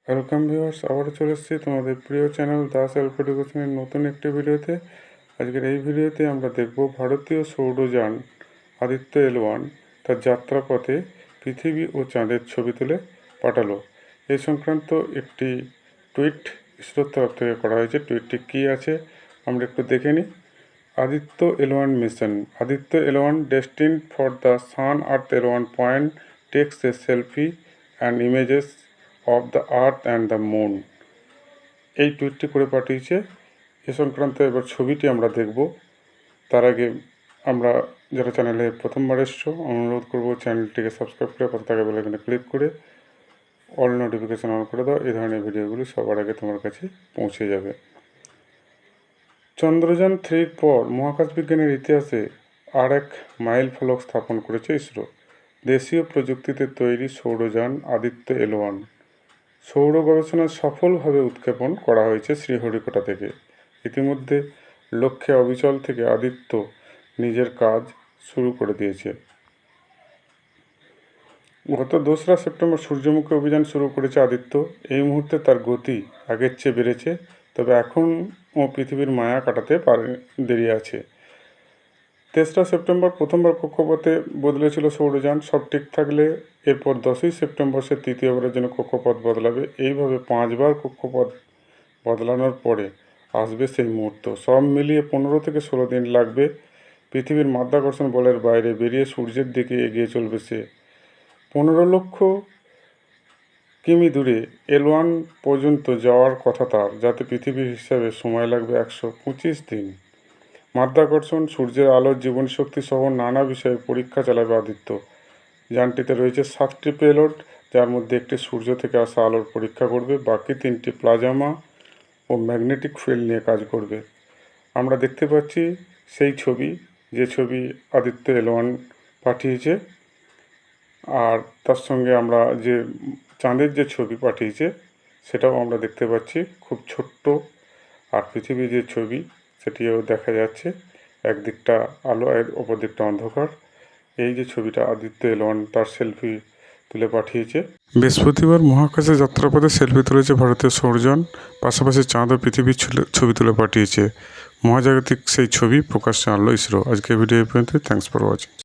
Welcome viewers, আবারও চলে এসেছি তোমাদের প্রিয় চ্যানেল দাস সেলফ এডুকেশনের নতুন একটি ভিডিওতে। আজকের এই ভিডিওতে আমরা দেখব ভারতীয় সৌরযান আদিত্য L1 তার যাত্রাপথে পৃথিবী ও চাঁদের ছবি তুলে পাঠালো। এই সংক্রান্ত একটি টুইট ইসরোর তরফ থেকে করা হয়েছে। টুইটটি কী আছে আমরা একটু দেখে নিই। Aditya L1 mission, Aditya L1 destined for the Sun Earth L1 point takes a selfie and images of the Earth and the Moon। এই টুইটটি করে পাঠিয়েছে। এ সংক্রান্ত এবার ছবিটি আমরা দেখব। তার আগে আমরা যারা চ্যানেলে প্রথমবার এসছো, অনুরোধ করব চ্যানেলটিকে সাবস্ক্রাইব করে পাশে থাকা বেল আইকনে ক্লিক করে অল নোটিফিকেশন অন করে দাও। এই ধরনের ভিডিওগুলি সবার আগে তোমার কাছে পৌঁছে যাবে। চন্দ্রযান 3-র পর মহাকাশ বিজ্ঞানের ইতিহাসে আর এক মাইল ফলক স্থাপন করেছে ইসরো। দেশীয় প্রযুক্তিতে তৈরি সৌরযান আদিত্য L1 সৌর গবেষণা সফলভাবে উৎক্ষেপণ করা হয়েছে শ্রীহরিকোটা থেকে। ইতিমধ্যে লক্ষ্যে অবিচল থেকে আদিত্য নিজের কাজ শুরু করে দিয়েছে। গত 2রা সেপ্টেম্বর সূর্যমুখী অভিযান শুরু করেছে আদিত্য। এই মুহূর্তে তার গতি আগের চেয়ে বেড়েছে, তবে এখনও পৃথিবীর মায়া কাটাতে দেরি আছে। 3রা সেপ্টেম্বর প্রথমবার কক্ষপথে বদলেছিল সৌরযান। সব ঠিক থাকলে এরপর 10ই সেপ্টেম্বর সে তৃতীয়বারের জন্য কক্ষপথ বদলাবে। এইভাবে 5বার কক্ষপথ বদলানোর পরে আসবে সেই মুহূর্ত। সব মিলিয়ে 15 থেকে 16 দিন লাগবে। পৃথিবীর মাধ্যাকর্ষণ বলের বাইরে বেরিয়ে সূর্যের দিকে এগিয়ে চলবে সে। 15 লক্ষ কিমি দূরে L1 পর্যন্ত যাওয়ার কথা তার, যাতে পৃথিবীর হিসাবে সময় লাগবে 125 দিন। মাধ্যাকর্ষণ, সূর্যের আলোর জীবনীশক্তি সহ নানা বিষয়ে পরীক্ষা চালাবে আদিত্য। যানটিতে রয়েছে 7টি পেলোড, যার মধ্যে একটি সূর্য থেকে আসা আলোর পরীক্ষা করবে, বাকি 3টি প্লাজমা ও ম্যাগনেটিক ফিল্ড নিয়ে কাজ করবে। আমরা দেখতে পাচ্ছি সেই ছবি, যে ছবি আদিত্য L1 পাঠিয়েছে। আর তার সঙ্গে আমরা যে চাঁদের যে ছবি পাঠিয়েছে সেটাও আমরা দেখতে পাচ্ছি, খুব ছোট্ট। আর পৃথিবীর যে ছবি সেটিও দেখা যাচ্ছে, একদিকটা আলো আর অপর দিকটা অন্ধকার। এই যে ছবিটা আদিত্য L1 তার সেলফি তুলে পাঠিয়েছে। বৃহস্পতিবার মহাকাশে যাত্রাপথে সেলফি তুলেছে ভারতীয় সৌরযান, পাশাপাশি চাঁদ ও পৃথিবীর ছবি তুলে পাঠিয়েছে। মহাজাগতিক সেই ছবি প্রকাশ্যে আনলো ইসরো। আজকে ভিডিও এই পর্যন্ত। Thanks for watching.